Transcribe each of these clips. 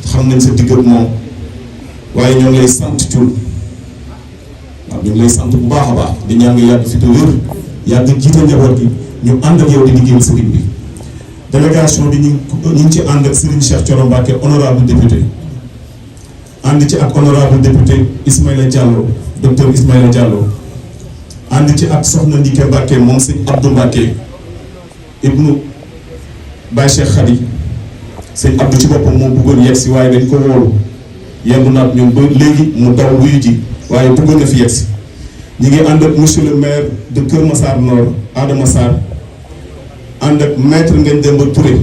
xam nañ sa digg ak moom waaye ñoo ngi lay sant Thioune waaw ñu ngi lay sant bu baax a baax di ñaan nga yàgg fi te wér yàgg jiite njaboot gi ñu ànd ak yow di liggéeyal sëriñ bi. délégation bi ñu ngi ci ànd ak Serigne Cheikh Thioro Mbacké honorable député ànd ci ak honorable député Ismaïla Diallo docteur Ismaïla Diallo ànd ci ak soxna Ndike Mbacké moom sëñ Abdou Mbacké ibnu Baye Cheikh Khady sëñ Abdou ci boppam moo bëggoon yegg si waaye dañ ko wóolu yendu naat ñun ba léegi mu daw wuyu ji waaye bëggoon na fi yegg si ñu ngi ànd ak monsieur le maire de Kër Massar Nord Adama Sarr ànd ak maître Ngagne Demba Touré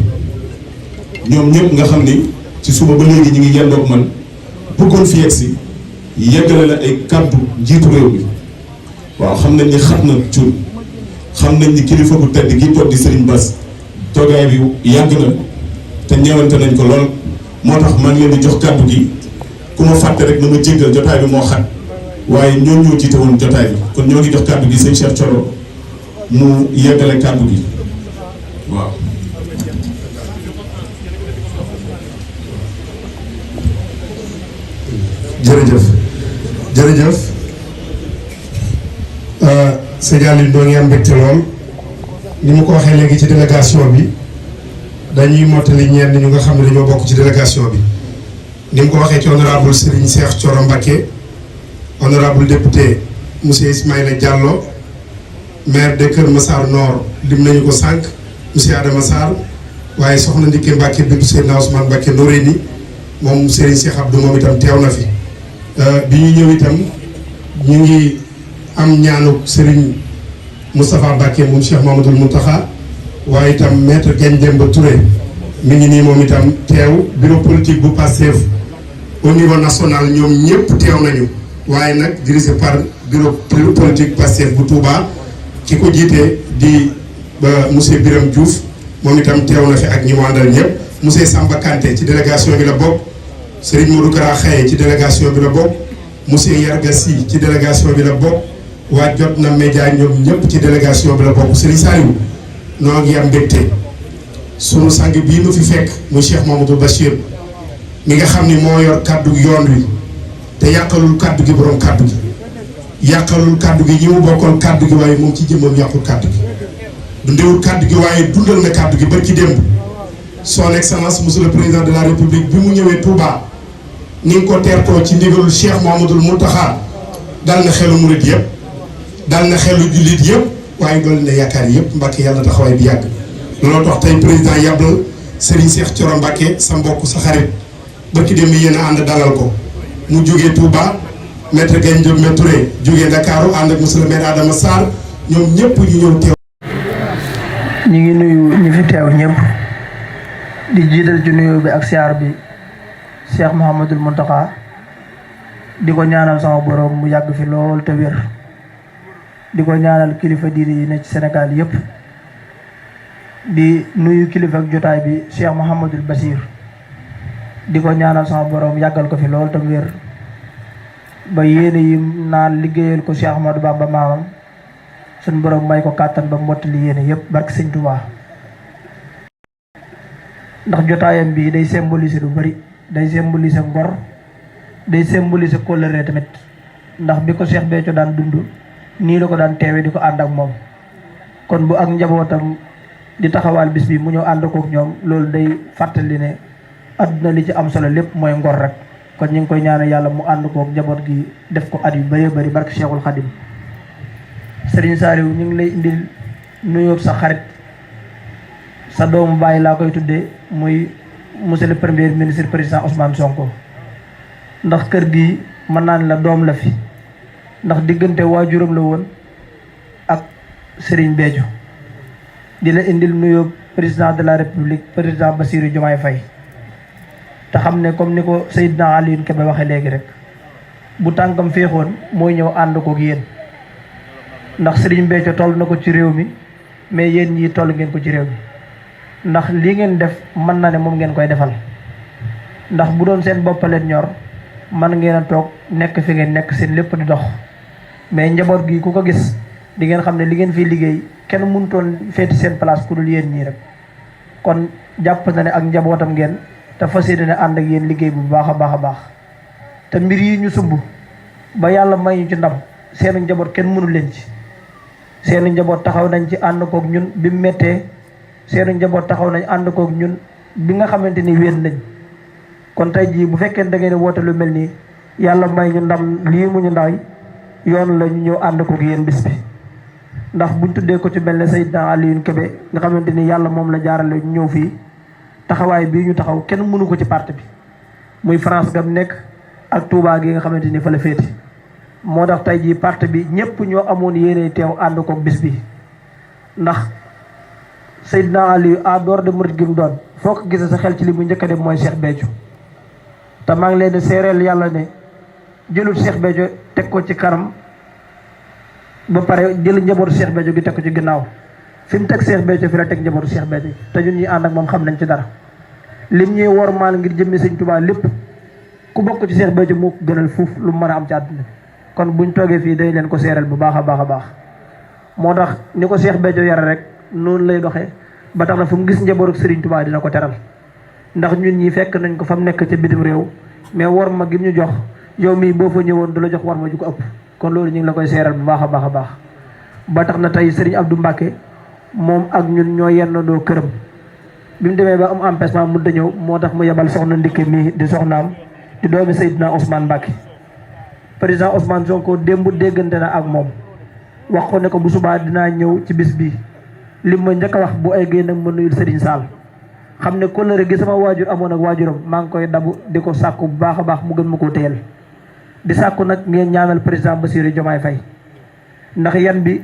ñoom ñëpp nga xam ni ci suba ba léegi ñu ngi yendoog man bëggoon fi yegsi yeggale la ay kàddu jiitu réew mi waaw xam nañ ni xat na Thioune xam nañ ni kilifa bu tedd gi toog di Serigne Bass toogaay bi yàgg na te ñeewante nañ ko lool moo tax maa ngi leen di jox kàddu gi ku ma fàtte rek na ma jéggal jotaay bi moo xat waaye ñoom ñoo jiite woon jotaay bi kon ñoo ngi jox kàddu gi sëñ Cheikh Thioro mu yeggale kàddu gi waaw. jërëjëf sëñ Aliou doo ngi am mbégte lool ni mu ko waxee léegi ci délégation bi dañuy mottali ñenn ñu nga xam ne dañoo bokk ci délégation bi ni mu ko waxee ci honorable Serigne Cheikh Thioro Mbacké honorable député monsieur Ismaïla Diallo maire de Kër Massar Nord lim nañu ko sànq monsieur Adama Sarr waaye soxna Ndike Mbacké bintu Seydina Ousmane Mbacké Noreyni moom Serigne Cheikh Abdou moom itam teew na fi bi ñu ñëw itam ñu ngi am ñaanu Serigne Moustapha Mbacké moom Cheikh Mamadou Mountakha waaye itam maître Ngagne Demba Touré mi ngi nii moom itam teew bureau politique bu Pastef au niveau national ñoom ñëpp teew nañu waaye nag dirigé par bureau politique Pastef bu Touba ki ko jiite di monsieur Birame Diouf moom itam teew na fi ak ñi mu àndal ñëpp monsieur Samba Kanté ci délégation bi la bokk Serigne Modou Kara Xaye ci délégation bi la bokk monsieur Yarga Sy ci délégation bi la bokk waa jot na média ñoom ñëpp ci délégation bi la bokk Serigne Saliou noo ngi am mbégte sunu sang bii nu fi fekk muy Cheikh Mamadou Bachir mi nga xam ni moo yor kaddu yoon wi te yàqalul kaddu gi borom kaddu gi yàqalul kaddu gi ñi mu bokkoon kaddu gi waaye moom ci jëmmam yàqul kaddu gi dundewul kaddu gi waaye dundal na kaddu gi barki démb son excellence monsieur le président de la république bi mu ñëwee Touba ni nga ko teertoo ci ndigalul Cheikh Mouhamadoul Mountakha dal na xelu murid yëpp dal na xelu jullit yëpp waaye dool na yaakaar yëpp Mbàkke yàlla taxawaay bi yàgg looloo tax tey président yàbbal Serigne Cheikh Thioro Mbacké sa mbokk sa xarit barki démb yéen a ànd dalal ko mu jógee Touba maître Ngagne Demba Touré jógee Ndakaaru ànd ak monsieur le maire Adama Sarr ñoom ñëpp ñu ñëw teew. ñu ngi nuyu ñi fi teew ñëpp di jiital ci nuyu bi ak siyaar bi Cheikh Mouhamadoul Mountakha di ko ñaanal sama borom mu yàgg fi lool te wér di ko ñaanal kilifa diine yi ne ci Sénégal yëpp di nuyu kilifa ak jotaay bi Cheikh Mouhamadoul Bachir di ko ñaanal sama borom yàggal ko fi lool te wér ba yéene yi naan liggéeyal ko Cheikh Ahmadou Bamba maamam suñ borom may ko kàttan ba mottali yéene yëpp barke Sëñ Tuubaa ndax jotaayam bi day symboliser lu bari day symboliser ngor day symboliser kóllëre tamit ndax bi ko Cheikh Béthio daan dund nii la ko daan teewee di ko ànd ak moom kon bu ak njabootam di taxawaal bis bi mu ñëw ànd kook ñoom loolu day fàttali ne adduna li ci am solo lépp mooy ngor rek kon ñu ngi koy ñaanal yàlla mu ànd kook njaboot gi def ko at yu bëree bëri barke Cheikhul Khadim Serigne Saliou ñu ngi lay indil nuyoo sa xarit sa doomu bàyyi laa koy tuddee muy monsieur le premier ministre président Ousmane Sonko ndax kër gi mën naan la doom la fi ndax diggante waajuram la woon ak Serigne Béthio di la indil nuyoo président de la république président Bassirou Diomaye Faye te xam ne comme ni ko Seydina Alioune Kébé waxee léegi rek bu tànkam féexoon mooy ñëw ànd kook yéen ndax Serigne Béthio toll na ko ci réew mi mais yéen ñii toll ngeen ko ci réew mi ndax lii ngeen def mën na ne moom ngeen koy defal ndax bu doon seen boppaleen ñor man ngeen a toog nekk fi ngeen nekk seen lépp di dox mais njaboot gi ku ko gis di ngeen xam ne li ngeen fiy liggéey kenn mënutoon féeti seen place ku dul yéen ñii rek kon jàpp na ne ak njabootam ngeen te fas yéene ànd ak yéen liggéey bu baax a baax a baax te mbir yi ñu sumb ba yàlla may ñu ci ndam seenu njaboot kenn mënu leen ci. seenu njaboot taxaw nañ ci ànd kook ñun bi mu méttee seenu njaboot taxaw nañ ànd kook ñun bi nga xamante ni wéen nañ kon tey jii bu fekkee da ngeen woote lu mel nii yàlla may ñu ndam lii mu ñu ndaw yoon la ñu ñëw ànd kook yéen bis bi. ndax buñ tuddee ko ci mel ne Seydina Alioune Kébé nga xamante ni yàlla moom la jaarale ñu ñëw fii taxawaay bii ñu taxaw kenn mënu ko ci parti bi muy France gam nekk ak Touba gi nga xamante ni fa la féete. moo tax tey jii parti bi ñëpp ñoo amoon yéene teew ànd kook bis bi ndax Seydina Aliou en dehors de murid gi mu doon foo ko gisee sa xel ci li mu njëkk a dem mooy Cheikh Béthio te maa ngi leen di seereel yàlla ne jëlul Cheikh Béthio teg ko ci kanam ba pare jël njabootu Cheikh Béthio gi teg ko ci ginnaaw fi mu teg Cheikh Béthio fi la teg njabootu Cheikh Béthio te ñun ñuy ànd ak moom xam nañ ci dara lim ñuy wormaal ngir jëmmi Sëñ Tuubaa lépp ku bokk ci Cheikh Béthio moo ko gënal fuuf lu mu mën a am ci àdduna kon buñ toogee fii day leen ko seeral bu baax a baax a baax moo tax ni ko Cheikh Béthio yare rek noonu lay doxee ba tax na fu mu gis njabootu Serigne Touba dina ko teral ndax ñun ñi fekk nañ ko fa mu nekk ca bitim réew mais war ma gi ñu jox yow mii boo fa ñëwoon du la jox war ma ju ko ëpp kon loolu ñu ngi la koy seeral bu baax a baax a baax ba tax na tey Serigne Abdou Mbacké moom ak ñun ñoo yennandoo këram bi mu demee ba am empêchement mu da ñëw moo tax mu yebal soxna Ndikke mii di soxnaam di doomi Seydina Ousmane Mbacké président Ousmane Sonko démb déggante na ak moom wax ko ne ko bu subaa dinaa ñëw ci bis bii li ma njëkk a wax bu ay génn nag ma nuyul Serigne Sall xam ne kóllëre gi sama waajur amoon ak waajuram maa ngi koy dabu di ko sàkku bu baax a baax mu gën ma koo téyel di sàkku nag ngeen ñaanal président Bassirou Diomaye Faye ndax yan bi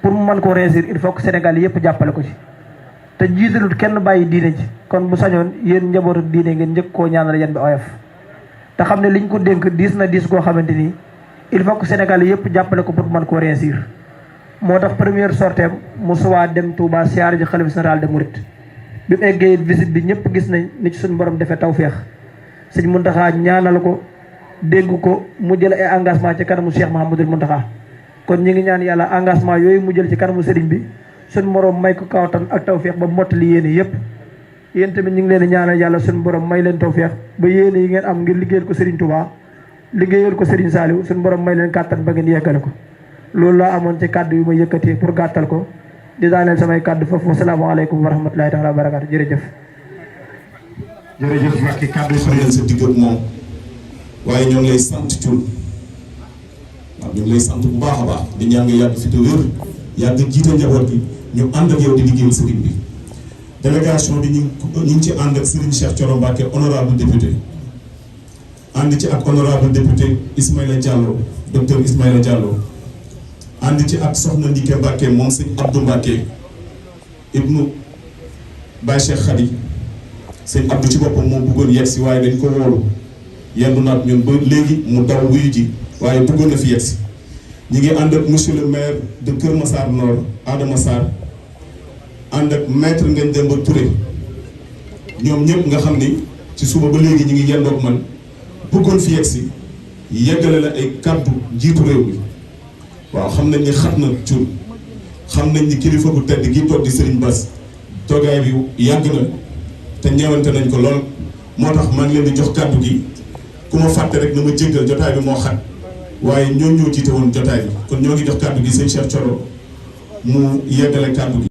pour mu mën koo réussir il faut que Sénégal yëpp jàppale ko ci te jiitalut kenn bàyyi diine ji kon bu sañoon yéen njabootu diine ngeen njëkk koo ñaanal yan bi oyof te xam ne liñ ko dénk diis na diis koo xamante ni il faut que Sénégal yëpp jàppale ko pour mën koo réussir moo tax première sorteem mu suwaa dem Touba siyaare ji xalifa général des mourides bi mu eggee visite bi ñëpp gis nañ ni ci suñu borom defee tawféex sëñ Mountakha ñaanal ko dégg ko mu jël ay engagement ci kanamu Cheikh Mouhamadoul Mountakha kon ñu ngi ñaan yàlla engagement yooyu mu jël ci kanamu sëriñ bi suñu borom may ko kawtan ak tawféex ba mottali yéene yëpp yéen tamit ñu ngi leen di ñaanal yàlla suñu borom may leen tawféex ba yéene yi ngeen am ngir liggéeyal ko Serigne Touba liggéeyal ko Serigne Saliou suñu borom may leen kàttan ba ngeen yeggale ko loolu laa amoon ci kàddu yu ma yëkkati pour gàttal ko di daaneel samay kàddu foofu asalaamaaleykum wa rahmatulahi taala wa barakaatu jërëjëf. jërëjëf Mbacké kàddu yi xam leen sa digg ak moom waaye ñoo ngi lay sant Thioune waaw ñu ngi lay sant bu baax a baax di ñaan nga yàgg fi te wér yàgg jiite njaboot gi ñu ànd ak yow di liggéeyal sëriñ bi. délégation bi ñu ngi ci ànd ak Serigne Cheikh Thioro Mbacké honorable député ànd ci ak honorable député Ismaïla Diallo docteur Ismaïla Diallo ànd ci ak soxna Ndiké Mbacké moom sëñ Abdou Mbacké ibnu Baye Cheikh Khady sëñ Abdou ci boppam moo bëggoon yegg si waaye dañ ko wóolu yendu naat ñun ba léegi mu daw wuyu ji waaye bëggoon na fi yegg si ñi ngi ànd ak monsieur le maire de Kër Massar Nord Adama Sarr ànd ak maître Ngagne Demba Touré ñoom ñëpp nga xam ni ci suba ba léegi ñu ngi yendoog man bëggoon fi yegg si yeggale la ay kàddu jiitu réew mi waaw xam nañ ni xat na Thioune xam nañ ni kilifa bu tedd gi toog di Serigne Bass toogaay bi yàgg na te ñeewante nañ ko lool moo tax maa ngi leen di jox kàddu gi ku ma fàtte rek na ma jéggal jotaay bi moo xat waaye ñoo jiite woon jotaay bi kon ñoo ngi jox kàddu gi sëñ Cheikh Thioro mu yeggale kàddu gi